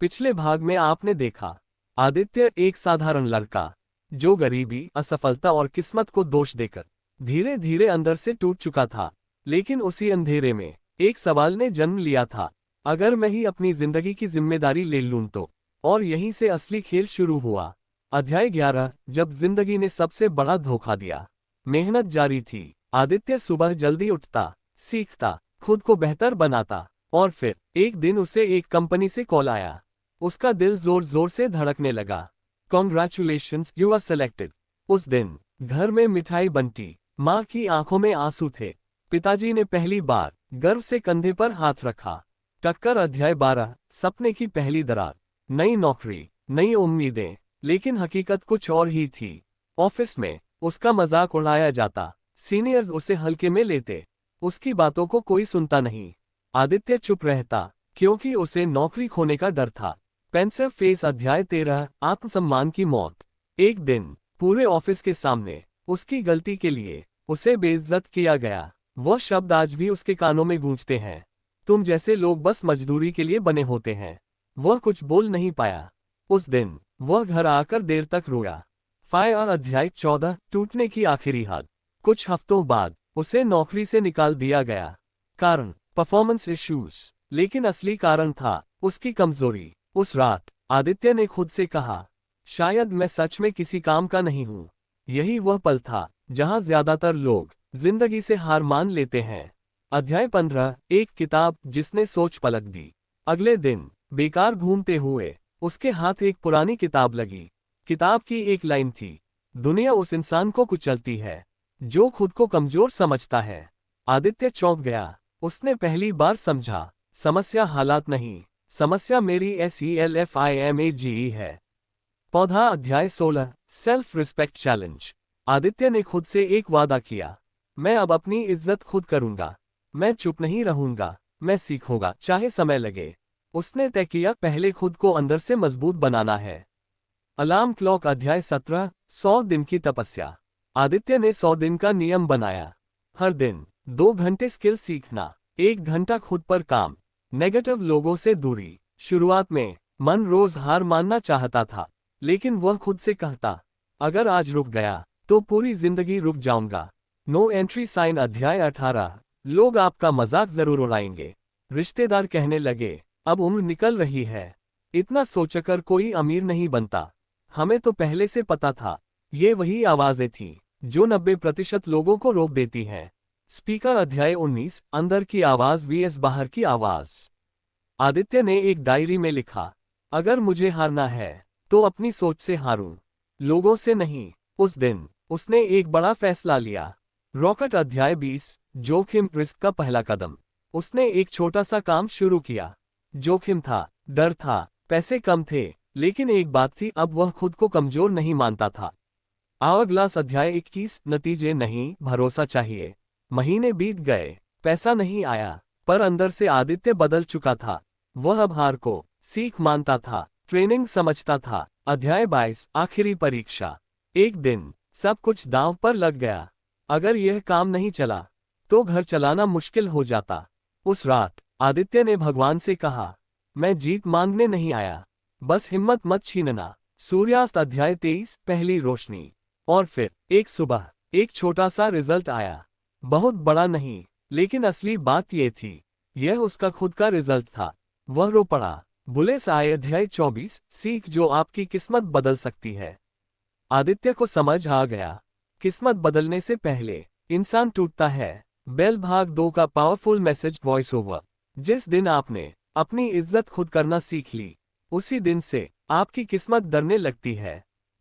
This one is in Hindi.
पिछले भाग में आपने देखा, आदित्य एक साधारण लड़का जो गरीबी, असफलता और किस्मत को दोष देकर धीरे धीरे अंदर से टूट चुका था। लेकिन उसी अंधेरे में एक सवाल ने जन्म लिया था, अगर मैं ही अपनी जिंदगी की जिम्मेदारी ले लूं तो। और यहीं से असली खेल शुरू हुआ। अध्याय 11, जब जिंदगी ने सबसे बड़ा धोखा दिया। मेहनत जारी थी। आदित्य सुबह जल्दी उठता, सीखता, खुद को बेहतर बनाता, और फिर एक दिन उसे एक कंपनी से कॉल आया। उसका दिल जोर जोर से धड़कने लगा। Congratulations, you are selected. उस दिन घर में मिठाई बनती, माँ की आंखों में आंसू थे। पिताजी ने पहली बार गर्व से कंधे पर हाथ रखा। टक्कर अध्याय 12, सपने की पहली दरार। नई नौकरी, नई उम्मीदें, लेकिन हकीकत कुछ और ही थी। ऑफिस में उसका मजाक उड़ाया जाता, सीनियर्स उसे हल्के में लेते, उसकी बातों को कोई सुनता नहीं। आदित्य चुप रहता, क्योंकि उसे नौकरी खोने का डर था। पेंसिव फेस अध्याय 13, आत्मसम्मान की मौत। एक दिन पूरे ऑफिस के सामने उसकी गलती के लिए उसे बेइज्जत किया गया। वह शब्द आज भी उसके कानों में गूंजते हैं, तुम जैसे लोग बस मजदूरी के लिए बने होते हैं। वह कुछ बोल नहीं पाया। उस दिन वह घर आकर देर तक रोया। फायर अध्याय 14, टूटने की आखिरी हद। कुछ हफ्तों बाद उसे नौकरी से निकाल दिया गया। कारण परफॉर्मेंस इश्यूज, लेकिन असली कारण था उसकी कमजोरी। उस रात आदित्य ने खुद से कहा, शायद मैं सच में किसी काम का नहीं हूं। यही वह पल था जहां ज्यादातर लोग जिंदगी से हार मान लेते हैं। अध्याय 15, एक किताब जिसने सोच पलट दी। अगले दिन बेकार घूमते हुए उसके हाथ एक पुरानी किताब लगी। किताब की एक लाइन थी, दुनिया उस इंसान को कुचलती है जो खुद को कमजोर समझता है। आदित्य चौंक गया। उसने पहली बार समझा, समस्या हालात नहीं, समस्या मेरी SELFIMAGE है। पौधा अध्याय 16, सेल्फ रिस्पेक्ट चैलेंज। आदित्य ने खुद से एक वादा किया, मैं अब अपनी इज्जत खुद करूंगा। मैं चुप नहीं रहूंगा, मैं सीखूंगा, चाहे समय लगे। उसने तय किया, पहले खुद को अंदर से मजबूत बनाना है। अलार्म क्लॉक अध्याय 17, 100 दिन की तपस्या। आदित्य ने 100 दिन का नियम बनाया। हर दिन 2 घंटे स्किल सीखना, 1 घंटा खुद पर काम, नेगेटिव लोगों से दूरी। शुरुआत में मन रोज हार मानना चाहता था, लेकिन वह खुद से कहता, अगर आज रुक गया तो पूरी जिंदगी रुक जाऊंगा। नो एंट्री साइन अध्याय 18, लोग आपका मजाक जरूर उड़ाएंगे। रिश्तेदार कहने लगे, अब उम्र निकल रही है, इतना सोचकर कोई अमीर नहीं बनता। हमें तो पहले से पता था। ये वही आवाजें थीं जो 90% लोगों को रोक देती हैं। स्पीकर अध्याय 19, अंदर की आवाज vs बाहर की आवाज। आदित्य ने एक डायरी में लिखा, अगर मुझे हारना है तो अपनी सोच से हारूं, लोगों से नहीं। उस दिन उसने एक बड़ा फैसला लिया। रॉकेट अध्याय 20, जोखिम, रिस्क का पहला कदम। उसने एक छोटा सा काम शुरू किया। जोखिम था, डर था, पैसे कम थे, लेकिन एक बात थी, अब वह खुद को कमजोर नहीं मानता था। आवर-ग्लास अध्याय 21, नतीजे नहीं, भरोसा चाहिए। महीने बीत गए, पैसा नहीं आया, पर अंदर से आदित्य बदल चुका था। वह अब हार को सीख मानता था, ट्रेनिंग समझता था। अध्याय 22, आखिरी परीक्षा। एक दिन सब कुछ दांव पर लग गया। अगर यह काम नहीं चला तो घर चलाना मुश्किल हो जाता। उस रात आदित्य ने भगवान से कहा, मैं जीत मांगने नहीं आया, बस हिम्मत मत छीनना। सूर्यास्त अध्याय 23, पहली रोशनी। और फिर एक सुबह एक छोटा सा रिजल्ट आया। बहुत बड़ा नहीं, लेकिन असली बात यह थी, यह उसका खुद का रिजल्ट था। वह रो पड़ा। बुलेस आए अध्याय 24, सीख जो आपकी किस्मत बदल सकती है। आदित्य को समझ आ गया, किस्मत बदलने से पहले इंसान टूटता है। बेल भाग 2 का पावरफुल मैसेज वॉइस ओवर। जिस दिन आपने अपनी इज्जत खुद करना सीख ली, उसी दिन से आपकी किस्मत डरने लगती है।